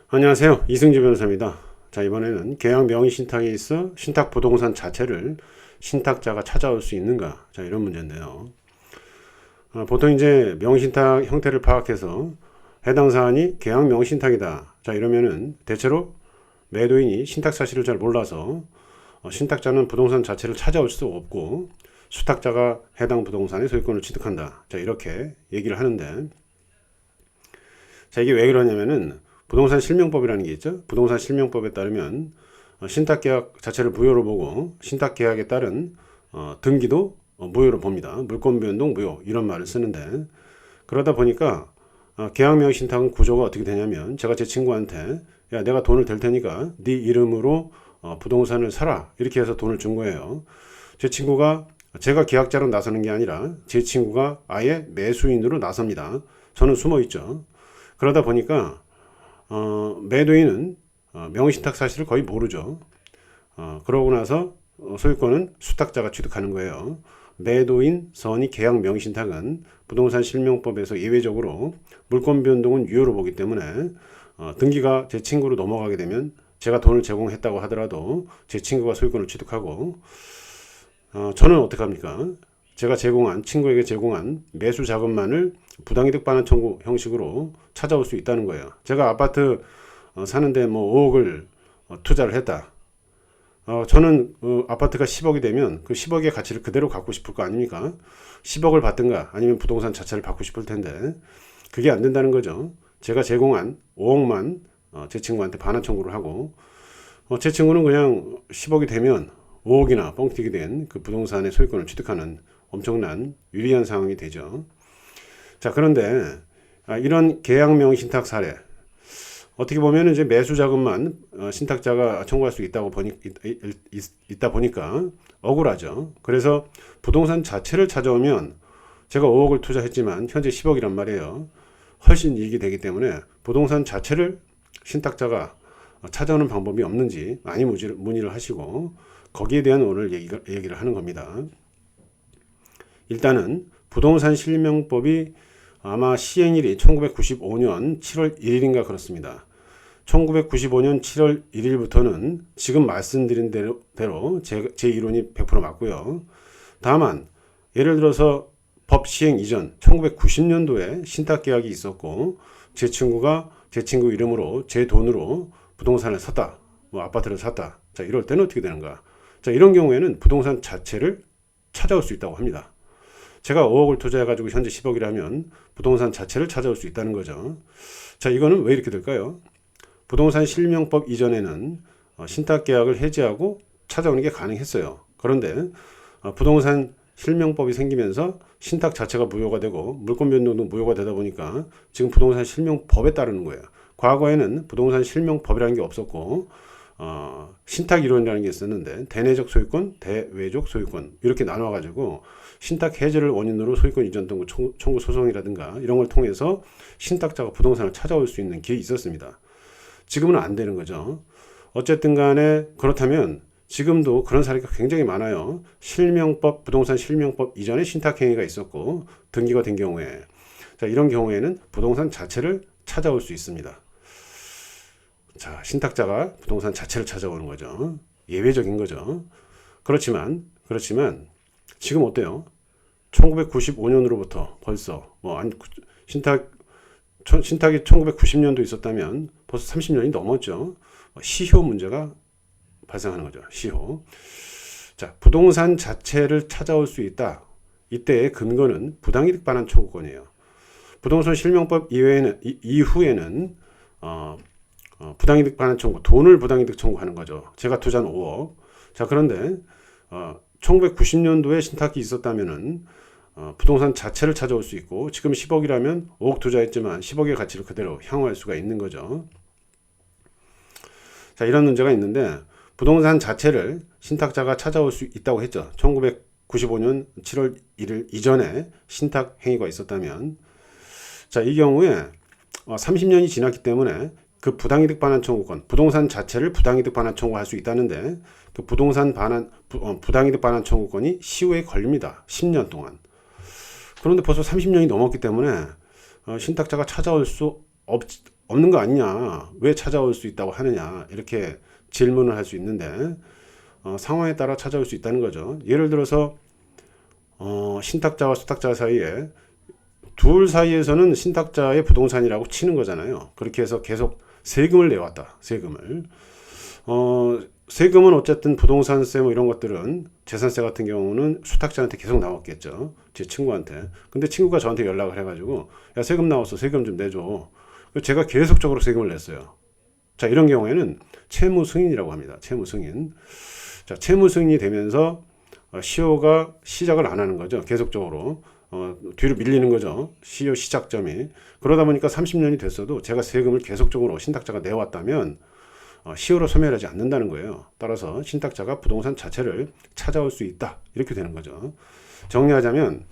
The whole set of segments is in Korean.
안녕하세요. 이승주 변호사입니다. 자, 이번에는 계약 명의 신탁에 있어 신탁 부동산 자체를 신탁자가 찾아올 수 있는가? 자, 이런 문제인데요. 보통 이제 명의 신탁 형태를 파악해서 해당 사안이 계약 명의 신탁이다. 자, 이러면은 대체로 매도인이 신탁 사실을 잘 몰라서 신탁자는 부동산 자체를 찾아올 수 없고 수탁자가 해당 부동산의 소유권을 취득한다. 자, 이렇게 얘기를 하는데, 자, 이게 왜 그러냐면은 부동산 실명법이라는 게 있죠. 부동산 실명법에 따르면 신탁계약 자체를 무효로 보고 신탁계약에 따른 등기도 무효로 봅니다. 물권 변동 무효 이런 말을 쓰는데, 그러다 보니까 계약명 신탁은 구조가 어떻게 되냐면, 제가 제 친구한테 야, 내가 돈을 댈 테니까 네 이름으로 부동산을 사라 이렇게 해서 돈을 준 거예요. 제 친구가, 제가 계약자로 나서는 게 아니라 제 친구가 아예 매수인으로 나섭니다. 저는 숨어 있죠. 그러다 보니까 매도인은 명의신탁 사실을 거의 모르죠. 그러고 나서 소유권은 수탁자가 취득하는 거예요. 매도인 선의 계약 명의신탁은 부동산 실명법에서 예외적으로 물권 변동은 유효로 보기 때문에 등기가 제 친구로 넘어가게 되면 제가 돈을 제공했다고 하더라도 제 친구가 소유권을 취득하고, 저는 어떻게 합니까? 제가 친구에게 제공한 매수 자금만을 부당이득 반환 청구 형식으로 찾아올 수 있다는 거예요. 제가 아파트 사는데 뭐 5억을 투자를 했다. 저는 아파트가 10억이 되면 그 10억의 가치를 그대로 갖고 싶을 거 아닙니까? 10억을 받든가 아니면 부동산 자체를 받고 싶을 텐데 그게 안 된다는 거죠. 제가 제공한 5억만 제 친구한테 반환 청구를 하고, 제 친구는 그냥 10억이 되면 5억이나 뻥튀기 된 그 부동산의 소유권을 취득하는 엄청난 유리한 상황이 되죠. 자, 그런데 이런 계약명 신탁 사례, 어떻게 보면 이제 매수 자금만 신탁자가 청구할 수 있다 보니까 억울하죠. 그래서 부동산 자체를 찾아오면 제가 5억을 투자했지만 현재 10억이란 말이에요. 훨씬 이익이 되기 때문에 부동산 자체를 신탁자가 찾아오는 방법이 없는지 많이 문의를 하시고, 거기에 대한 오늘 얘기를 하는 겁니다. 일단은 부동산 실명법이 아마 시행일이 1995년 7월 1일인가 그렇습니다. 1995년 7월 1일부터는 지금 말씀드린 대로 제 이론이 100% 맞고요. 다만 예를 들어서 법 시행 이전 1990년도에 신탁계약이 있었고 제 친구가 제 친구 이름으로 제 돈으로 부동산을 샀다, 뭐 아파트를 샀다. 자, 이럴 때는 어떻게 되는가? 자, 이런 경우에는 부동산 자체를 찾아올 수 있다고 합니다. 제가 5억을 투자해가지고 현재 10억이라면 부동산 자체를 찾아올 수 있다는 거죠. 자, 이거는 왜 이렇게 될까요? 부동산 실명법 이전에는 신탁계약을 해지하고 찾아오는 게 가능했어요. 그런데 부동산 실명법이 생기면서 신탁 자체가 무효가 되고 물권 변동도 무효가 되다 보니까 지금 부동산 실명법에 따르는 거예요. 과거에는 부동산 실명법이라는 게 없었고 신탁 이론이라는 게 있었는데 대내적 소유권, 대외적 소유권 이렇게 나눠가지고 신탁 해지를 원인으로 소유권 이전 등구 청구 소송이라든가 이런 걸 통해서 신탁자가 부동산을 찾아올 수 있는 기회가 있었습니다. 지금은 안 되는 거죠. 어쨌든 간에 그렇다면 지금도 그런 사례가 굉장히 많아요. 부동산 실명법 이전에 신탁행위가 있었고 등기가 된 경우에, 자, 이런 경우에는 부동산 자체를 찾아올 수 있습니다. 자, 신탁자가 부동산 자체를 찾아오는 거죠. 예외적인 거죠. 그렇지만 지금 어때요? 1995년으로부터 벌써 신탁이 1990년도 있었다면 벌써 30년이 넘었죠. 시효 문제가 발생하는 거죠. 시효. 자, 부동산 자체를 찾아올 수 있다. 이때의 근거는 부당이득 반환 청구권이에요. 부동산 실명법 이후에는 부당이득 반환 청구, 돈을 부당이득 청구하는 거죠. 제가 투자한 5억. 자, 그런데 1990년도에 신탁이 있었다면은 부동산 자체를 찾아올 수 있고, 지금 10억이라면 5억 투자했지만 10억의 가치를 그대로 향후할 수가 있는 거죠. 자, 이런 문제가 있는데 부동산 자체를 신탁자가 찾아올 수 있다고 했죠. 1995년 7월 1일 이전에 신탁 행위가 있었다면, 자, 이 경우에 30년이 지났기 때문에 그 부당이득 반환 청구권, 부동산 자체를 부당이득 반환 청구할 수 있다는데 그 부당이득 반환 청구권이 시효에 걸립니다. 10년 동안. 그런데 벌써 30년이 넘었기 때문에 신탁자가 찾아올 수 없는 거 아니냐, 왜 찾아올 수 있다고 하느냐, 이렇게 질문을 할 수 있는데 상황에 따라 찾아올 수 있다는 거죠. 예를 들어서 신탁자와 수탁자 사이에 둘 사이에서는 신탁자의 부동산이라고 치는 거잖아요. 그렇게 해서 계속 세금을 내왔다. 세금은 어쨌든 부동산세 뭐 이런 것들은, 재산세 같은 경우는 수탁자한테 계속 나왔겠죠. 제 친구한테. 근데 친구가 저한테 연락을 해가지고, 야, 세금 나왔어. 세금 좀 내줘. 제가 계속적으로 세금을 냈어요. 자, 이런 경우에는 채무 승인이라고 합니다. 채무 승인. 자, 채무 승인이 되면서 시효가 시작을 안 하는 거죠. 계속적으로. 뒤로 밀리는 거죠. 시효 시작점이. 그러다 보니까 30년이 됐어도 제가 세금을 계속적으로 신탁자가 내왔다면 시효로 소멸하지 않는다는 거예요. 따라서 신탁자가 부동산 자체를 찾아올 수 있다. 이렇게 되는 거죠. 정리하자면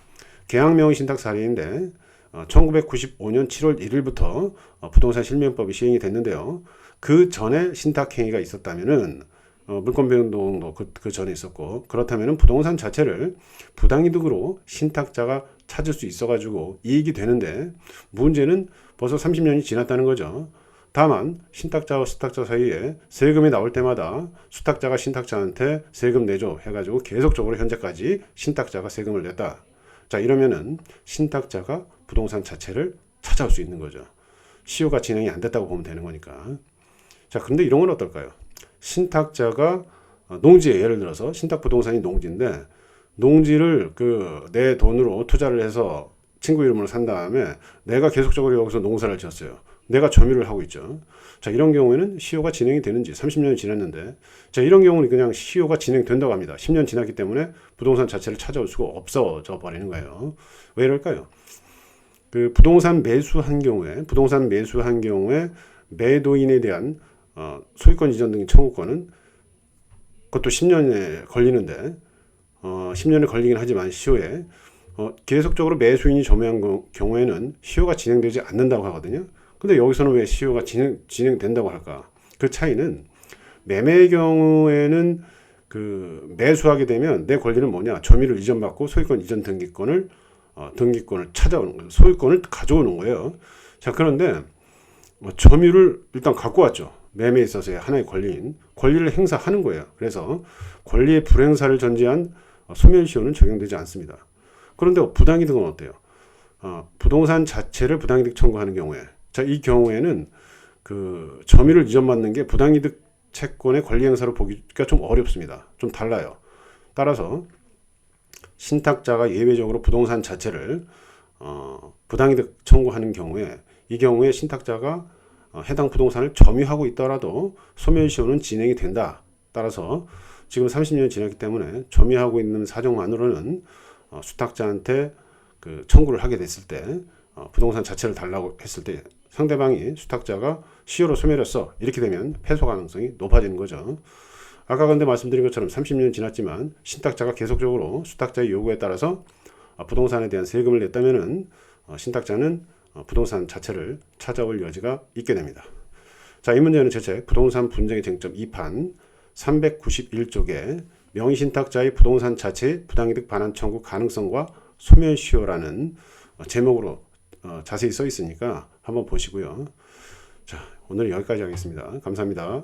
계약명의신탁 사례인데 1995년 7월 1일부터 부동산 실명법이 시행이 됐는데요. 그 전에 신탁행위가 있었다면은 물권 변동도 그 전에 있었고, 그렇다면은 부동산 자체를 부당이득으로 신탁자가 찾을 수 있어가지고 이익이 되는데, 문제는 벌써 30년이 지났다는 거죠. 다만 신탁자와 수탁자 사이에 세금이 나올 때마다 수탁자가 신탁자한테 세금 내줘 해가지고 계속적으로 현재까지 신탁자가 세금을 냈다. 자, 이러면은 신탁자가 부동산 자체를 찾아올 수 있는 거죠. 시효가 진행이 안 됐다고 보면 되는 거니까. 자, 근데 이런 건 어떨까요? 신탁자가 농지에, 예를 들어서 신탁 부동산이 농지인데, 농지를 내 돈으로 투자를 해서 친구 이름으로 산 다음에 내가 계속적으로 여기서 농사를 지었어요. 내가 점유를 하고 있죠. 자, 이런 경우에는 시효가 진행이 되는지, 30년이 지났는데, 자, 이런 경우는 그냥 시효가 진행된다고 합니다. 10년 지났기 때문에 부동산 자체를 찾아올 수가 없어져 버리는 거예요. 왜 이럴까요? 부동산 매수한 경우에 매도인에 대한 소유권 이전 등의 청구권은, 그것도 10년에 걸리는데, 10년에 걸리긴 하지만 시효에 계속적으로 매수인이 점유한 경우에는 시효가 진행되지 않는다고 하거든요. 근데 여기서는 왜 시효가 진행된다고 할까? 그 차이는, 매매의 경우에는 매수하게 되면 내 권리는 뭐냐? 점유를 이전받고 소유권 이전 등기권을 찾아오는 거예요. 소유권을 가져오는 거예요. 자, 그런데 점유를 일단 갖고 왔죠. 매매에 있어서의 하나의 권리를 행사하는 거예요. 그래서 권리의 불행사를 전제한 소멸시효는 적용되지 않습니다. 그런데 부당이득은 어때요? 부동산 자체를 부당이득 청구하는 경우에, 자, 이 경우에는 점유를 이전받는 게 부당이득 채권의 권리 행사로 보기가 좀 어렵습니다. 좀 달라요. 따라서 신탁자가 예외적으로 부동산 자체를 부당이득 청구하는 경우에, 이 경우에 신탁자가 해당 부동산을 점유하고 있더라도 소멸시효는 진행이 된다. 따라서 지금 30년이 지났기 때문에 점유하고 있는 사정만으로는 수탁자한테 청구를 하게 됐을 때, 부동산 자체를 달라고 했을 때 상대방이, 수탁자가 시효로 소멸했어, 이렇게 되면 패소 가능성이 높아지는 거죠. 아까 근데 말씀드린 것처럼 30년 지났지만 신탁자가 계속적으로 수탁자의 요구에 따라서 부동산에 대한 세금을 냈다면은 신탁자는 부동산 자체를 찾아올 여지가 있게 됩니다. 자, 이 문제는 제 책 부동산 분쟁의 쟁점 2판 391쪽에 명의신탁자의 부동산 자체의 부당이득 반환 청구 가능성과 소멸시효라는 제목으로 자세히 써 있으니까 한번 보시고요. 자, 오늘 여기까지 하겠습니다. 감사합니다.